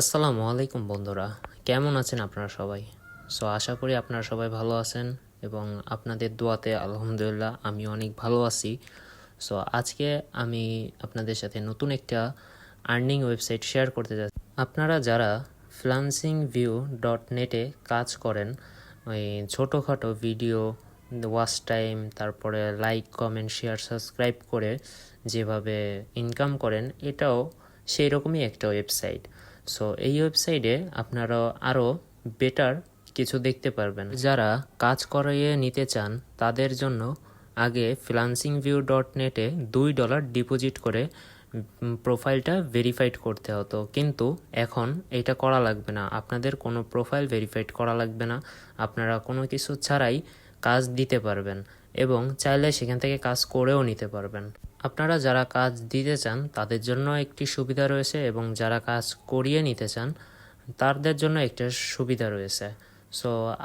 আসসালামু আলাইকুম বন্ধুরা, কেমন আছেন আপনারা সবাই? আশা করি আপনারা সবাই ভালো আছেন এবং আপনাদের দোয়াতে আলহামদুলিল্লাহ আমি অনেক ভালো আছি। আজকে আমি আপনাদের সাথে নতুন একটা আর্নিং ওয়েবসাইট শেয়ার করতে যাচ্ছি। আপনারা যারা freelancingview.net-এ কাজ করেন, ওই ছোটোখাটো ভিডিও ওয়াচ টাইম, তারপরে লাইক কমেন্ট শেয়ার সাবস্ক্রাইব করে যেভাবে ইনকাম করেন, এটাও সেই রকমই একটা ওয়েবসাইট। এই ওয়েবসাইটে আপনারা আরও বেটার কিছু দেখতে পারবেন। যারা কাজ করিয়ে নিতে চান তাদের জন্য আগে freelancingview.net-এ $2 ডিপোজিট করে প্রোফাইলটা ভেরিফাইড করতে হতো, কিন্তু এখন এটা করা লাগবে না। আপনাদের কোনো প্রোফাইল ভেরিফাইড করা লাগবে না, আপনারা কোনো কিছু ছাড়াই কাজ দিতে পারবেন এবং চাইলে সেখান থেকে কাজ করেও নিতে পারবেন। আপনারা যারা কাজ দিতে চান তাদের জন্য একটি সুবিধা রয়েছে এবং যারা কাজ করিয়ে নিতে চান তাদের জন্য একটা সুবিধা রয়েছে।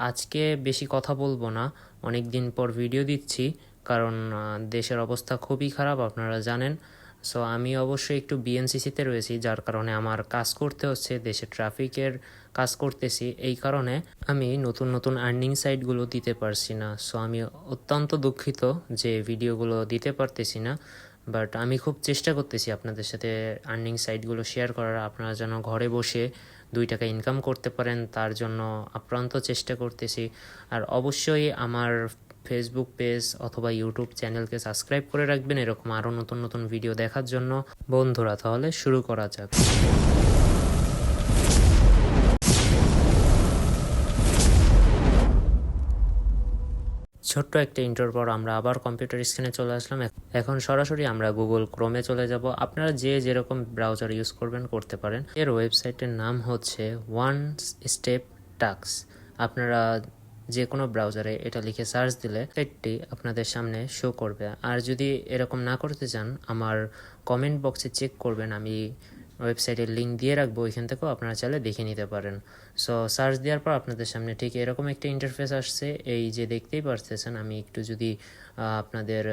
আজকে বেশি কথা বলবো না, অনেক দিন পর ভিডিও দিচ্ছি কারণ দেশের অবস্থা খুবই খারাপ, আপনারা জানেন। আমি অবশ্যই একটু বিএনসিসিতে রয়েছি, যার কারণে আমার কাজ করতে হচ্ছে, দেশে ট্রাফিকের কাজ করতেছি, এই কারণে আমি নতুন নতুন আর্নিং সাইটগুলো দিতে পারছি না। আমি অত্যন্ত দুঃখিত যে ভিডিওগুলো দিতে পারতেছি না, বাট আমি খুব চেষ্টা করতেছি আপনাদের সাথে আর্নিং সাইটগুলো শেয়ার করার। আপনারা যেন ঘরে বসে $2 ইনকাম করতে পারেন, তার জন্য আপ্রান্ত চেষ্টা করতেছি। আর অবশ্যই আমার ফেসবুক পেজ অথবা ইউটিউব চ্যানেলকে সাবস্ক্রাইব করে রাখবেন এরকম আরও নতুন নতুন ভিডিও দেখার জন্য। বন্ধুরা, তাহলে শুরু করা যাক। ছোট্ট একটা ইন্টার পর আমরা আবার কম্পিউটার স্ক্রিনে চলে আসলাম। এখন সরাসরি আমরা গুগল ক্রোমে চলে যাব। আপনারা যে যেরকম ব্রাউজার ইউজ করবেন করতে পারেন। এর ওয়েবসাইটের নাম হচ্ছে ওয়ান স্টেপ টাস্ক। আপনারা যে কোনো ব্রাউজারে এটা লিখে সার্চ দিলে সাইটটি আপনাদের সামনে শো করবে। আর যদি এরকম না করতে চান, আমার কমেন্ট বক্সে চেক করবেন, আমি ওয়েবসাইটের লিঙ্ক দিয়ে রাখবো, ওইখান থেকেও আপনারা চাইলে দেখে নিতে পারেন। সার্চ দেওয়ার পর আপনাদের সামনে ঠিক এরকম একটা ইন্টারফেস আসছে। এই যে দেখতেই পারতেছেন, আমি একটু যদি আপনাদের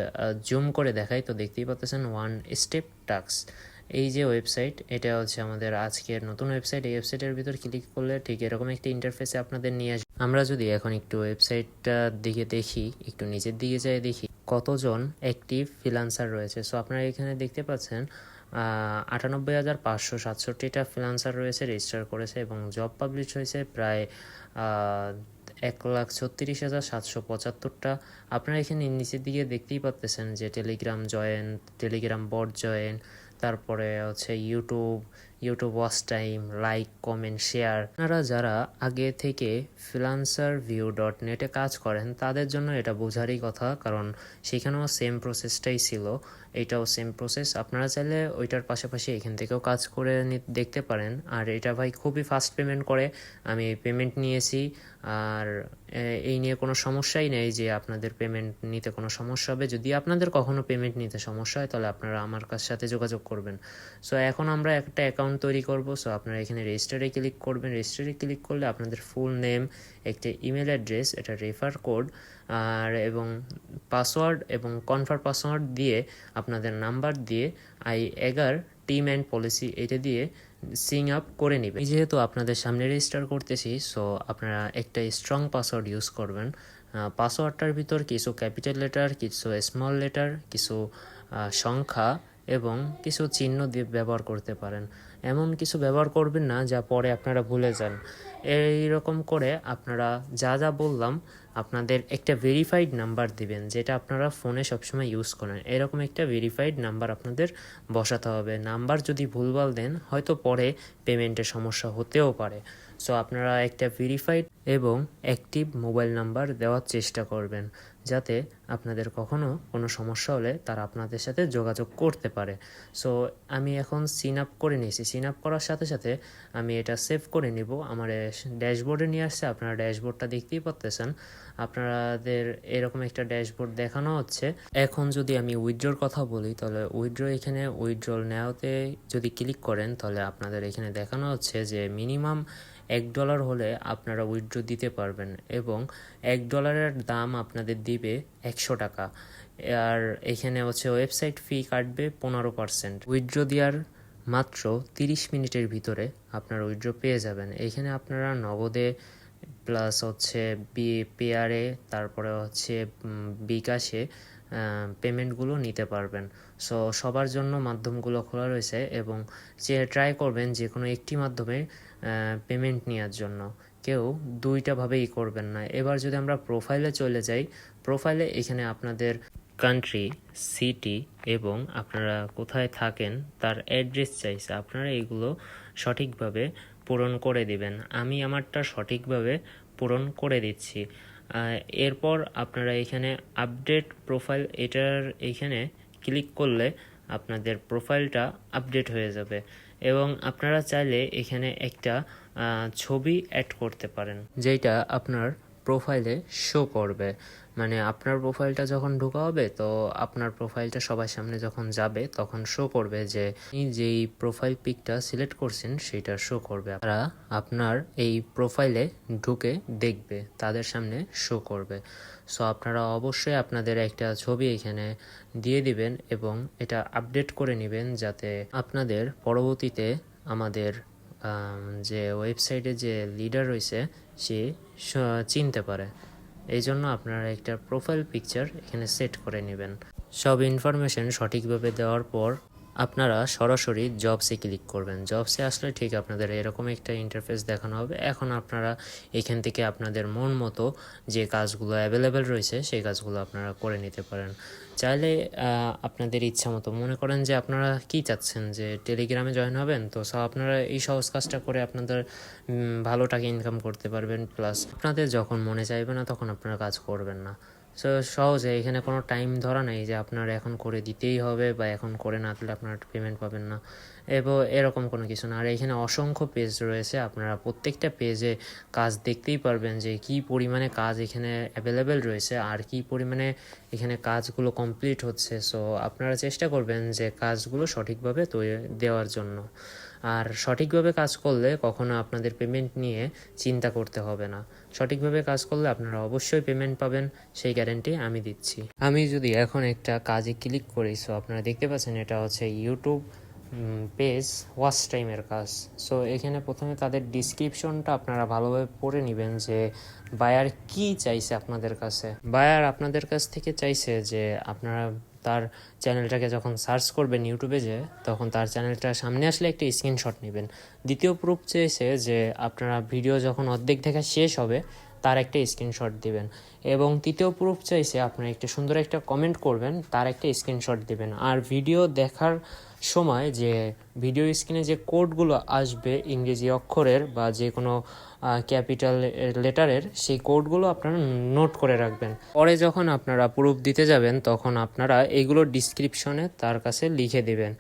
জুম করে দেখাই তো দেখতেই পাচ্ছেন ওয়ান স্টেপ টাস্ক। এই যে ওয়েবসাইট, এটা হচ্ছে আমাদের আজকের নতুন ওয়েবসাইট। এই ওয়েবসাইটের ভিতর ক্লিক করলে ঠিক এরকম একটা ইন্টারফেসে আপনাদের নিয়ে আসবে। আমরা যদি এখন একটু ওয়েবসাইটটার দিকে দেখি, একটু নিচের দিকে যাই দেখি কতজন অ্যাক্টিভ ফ্রিল্যান্সার রয়েছে। আপনারা এখানে দেখতে পাচ্ছেন 98,567টা ফ্রিল্যান্সার রয়েছে, রেজিস্টার করেছে এবং জব পাবলিশ হয়েছে প্রায় 1,36,775টা। আপনারা এখানে নিচের দিকে দেখতেই পাচ্ছেন যে Telegram join, Telegram bot join, তারপরে হচ্ছে YouTube watch time, like comment share. আপনারা যারা আগে থেকে freelancerview.net-এ কাজ করেন তাদের জন্য এটা বোঝারই কথা, কারণ সেখানেও সেম প্রসেসটাই ছিল, এটাও সেম প্রসেস। আপনারা চাইলে ওইটার পাশাপাশি এখান থেকেও কাজ করে দেখতে পারেন। আর এটা ভাই খুবই ফাস্ট পেমেন্ট করে, আমি পেমেন্ট নিয়েছি। আর এই নিয়ে কোনো সমস্যাই নেই যে আপনাদের পেমেন্ট নিতে কোনো সমস্যা হবে। যদি আপনাদের কখনো পেমেন্ট নিতে সমস্যা হয় তাহলে আপনারা আমার সাথে যোগাযোগ করবেন। এখন আমরা একটা অ্যাকাউন্ট তৈরি করব। আপনারা এখানে রেজিস্টারে ক্লিক করবেন। রেজিস্টারে ক্লিক করলে আপনাদের ফুল নেম, একটা ইমেল অ্যাড্রেস, এটা রেফার কোড আর এবং পাসওয়ার্ড এবং কনফার্ম পাসওয়ার্ড দিয়ে আপনাদের নাম্বার দিয়ে I11 টিম অ্যান্ড পলিসি এটা দিয়ে সিং আপ করে নেবেন। যেহেতু আপনাদের সামনে রেজিস্টার করতেছি, আপনারা একটা স্ট্রং পাসওয়ার্ড ইউজ করবেন। পাসওয়ার্ডটার ভিতর কিছু ক্যাপিটাল লেটার, কিছু স্মল লেটার, কিছু সংখ্যা এবং কিছু চিহ্ন দিয়ে ব্যবহার করতে পারেন। এমন কিছু ব্যবহার করবেন না যা পরে আপনারা ভুলে যান। এইরকম করে আপনারা যা যা বললাম আপনাদের একটা ভেরিফাইড নাম্বার দিবেন, যেটা আপনারা ফোনে সবসময় ইউজ করেন। এরকম একটা ভেরিফাইড নাম্বার আপনাদের বসাতে হবে। নাম্বার যদি ভুলভাল দেন হয়তো পরে পেমেন্টের সমস্যা হতেও পারে। আপনারা একটা ভেরিফাইড এবং অ্যাক্টিভ মোবাইল নাম্বার দেওয়ার চেষ্টা করবেন, যাতে আপনাদের কখনো কোনো সমস্যা হলে তারা আপনাদের সাথে যোগাযোগ করতে পারে। আমি এখন সিন আপ করে নিয়েছি। সিন আপ করার সাথে সাথে আমি এটা সেভ করে নিব। আমার ড্যাশবোর্ডে নিয়ে আসছে, আপনারা ড্যাশবোর্ডটা দেখতেই পাচ্ছেন। আপনাদের এরকম একটা ড্যাশবোর্ড দেখানো হচ্ছে। এখন যদি আমি উইথড্রর কথা বলি, তাহলে এখানে উইথড্রল নেওয়াতে যদি ক্লিক করেন তাহলে আপনাদের এখানে দেখানো হচ্ছে যে মিনিমাম $1 হলে আপনারা উইথড্র দিতে পারবেন এবং $1 দাম আপনাদের দিবে 100 টাকা। আর এখানে হচ্ছে ওয়েবসাইট ফি কাটবে 15%। উইথড্র দেওয়ার মাত্র 30 মিনিটের ভিতরে আপনার উইথড্র পেয়ে যাবেন। এখানে আপনারা নগদে প্লাস হচ্ছে পেয়ারে তারপরে হচ্ছে বিকাশে পেমেন্টগুলো নিতে পারবেন। সো সবার জন্য মাধ্যমগুলো খোলা রয়েছে এবং ট্রাই করবেন যে কোনো একটি মাধ্যমে পেমেন্ট নেওয়ার জন্য, কেউ দুইটাভাবেই করবেন না। এবার যদি আমরা প্রোফাইলে চলে যাই, প্রোফাইলে এখানে আপনাদের কান্ট্রি, সিটি এবং আপনারা কোথায় থাকেন তার অ্যাড্রেস চাইছে, আপনারা এগুলো সঠিকভাবে পূরণ করে দিবেন। আমি আমারটা সঠিকভাবে পূরণ করে দিচ্ছি। এরপর আপনারা এখানে আপডেট প্রোফাইল, এটার এখানে ক্লিক করলে আপনাদের প্রোফাইলটা আপডেট হয়ে যাবে এবং আপনারা চাইলে এখানে একটা ছবি অ্যাড করতে পারেন, যেটা আপনার প্রোফাইলে শো করবে। মানে আপনার প্রোফাইলটা যখন ঢোকা হবে, তো আপনার প্রোফাইলটা সবার সামনে যখন যাবে তখন শো করবে যে যেই প্রোফাইল পিকটা সিলেক্ট করছেন সেটা শো করবে। তারা আপনার এই প্রোফাইলে ঢুকে দেখবে, তাদের সামনে শো করবে। সো আপনারা অবশ্যই আপনাদের একটা ছবি এখানে দিয়ে দিবেন এবং এটা আপডেট করে নেবেন, যাতে আপনাদের পরবর্তীতে আমাদের যে ওয়েবসাইটে যে লিডার রয়েছে সে চিনতে পারে। এই জন্য আপনারা একটা প্রোফাইল পিকচার এখানে সেট করে নেবেন। সব ইনফরমেশন সঠিকভাবে দেওয়ার পর আপনারা সরাসরি জবসে ক্লিক করবেন। জবসে আসলে ঠিক আপনাদের এরকম একটা ইন্টারফেস দেখানো হবে। এখন আপনারা এখান থেকে আপনাদের মন মতো যে কাজগুলো অ্যাভেলেবেল রয়েছে সেই কাজগুলো আপনারা করে নিতে পারেন। চাইলে আপনাদের ইচ্ছা মতো, মনে করেন যে আপনারা কি চাচ্ছেন যে টেলিগ্রামে জয়েন হবেন, তো আপনারা এই সহজ কাজটা করে আপনাদের ভালো টাকা ইনকাম করতে পারবেন। প্লাস আপনাদের যখন মনে চাইবে না তখন আপনারা কাজ করবেন না। সো সহজে, এখানে কোনো টাইম ধরা নেই যে আপনার এখন করে দিতেই হবে বা এখন করে না দিলে আপনার পেমেন্ট পাবেন না, এবং এরকম কোনো কিছু না। আর এখানে অসংখ্য পেজ রয়েছে, আপনারা প্রত্যেকটা পেজে কাজ দেখতেই পারবেন যে কি পরিমাণে কাজ এখানে অ্যাভেলেবেল রয়েছে আর কি পরিমাণে এখানে কাজগুলো কমপ্লিট হচ্ছে। সো আপনারা চেষ্টা করবেন যে কাজগুলো সঠিকভাবে দেওয়ার জন্য। আর সঠিকভাবে কাজ করলে কখনো আপনাদের পেমেন্ট নিয়ে চিন্তা করতে হবে না। সঠিকভাবে কাজ করলে আপনারা অবশ্যই পেমেন্ট পাবেন, সেই গ্যারান্টি আমি দিচ্ছি। আমি যদি এখন একটা কাজে ক্লিক করি, সো আপনারা দেখতে পাচ্ছেন এটা হচ্ছে ইউটিউব পেজ ওয়াচ টাইমের কাজ। সো এখানে প্রথমে তাদের ডিসক্রিপশনটা আপনারা ভালোভাবে পড়ে নেবেন যে বায়ার কি চাইছে আপনাদের কাছে। বায়ার আপনাদের কাছ থেকে চাইছে যে আপনারা তার চ্যানেলটাকে যখন সার্চ করবেন ইউটিউবে, তখন তার চ্যানেলটা সামনে আসলে একটা স্ক্রিনশট নেবেন। দ্বিতীয় প্রুফ চেয়েছে যে আপনারা ভিডিও যখন অর্ধেক দেখা শেষ হবে তার একটা স্ক্রিনশট দিবেন, এবং তৃতীয় প্রুফ চাইছে আপনারা একটা সুন্দর একটা কমেন্ট করবেন, তার একটা স্ক্রিনশট দিবেন। আর ভিডিও দেখার সময় যে ভিডিও স্ক্রিনে যে কোডগুলো আসবে ইংরেজি অক্ষরের বা যে কোনো ক্যাপিটাল লেটারের, সেই কোডগুলো আপনারা নোট করে রাখবেন। পরে যখন আপনারা প্রুফ দিতে যাবেন তখন আপনারা এগুলো ডিসক্রিপশনে তার কাছে লিখে দিবেন।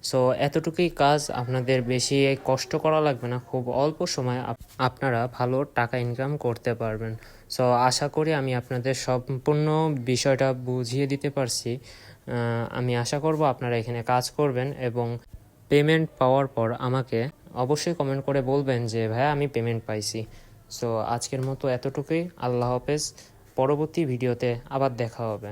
সো এতটুকুই কাজ, আপনাদের বেশি কষ্ট করা লাগবে না, খুব অল্প সময় আপনারা ভালো টাকা ইনকাম করতে পারবেন। সো আশা করি আমি আপনাদের সম্পূর্ণ বিষয়টা বুঝিয়ে দিতে পারছি। আমি আশা করব আপনারা এখানে কাজ করবেন এবং পেমেন্ট পাওয়ার পর আমাকে অবশ্যই কমেন্ট করে বলবেন যে ভাইয়া আমি পেমেন্ট পাইছি। সো আজকের মতো এতটুকুই, আল্লাহ হাফেজ। পরবর্তী ভিডিওতে আবার দেখা হবে।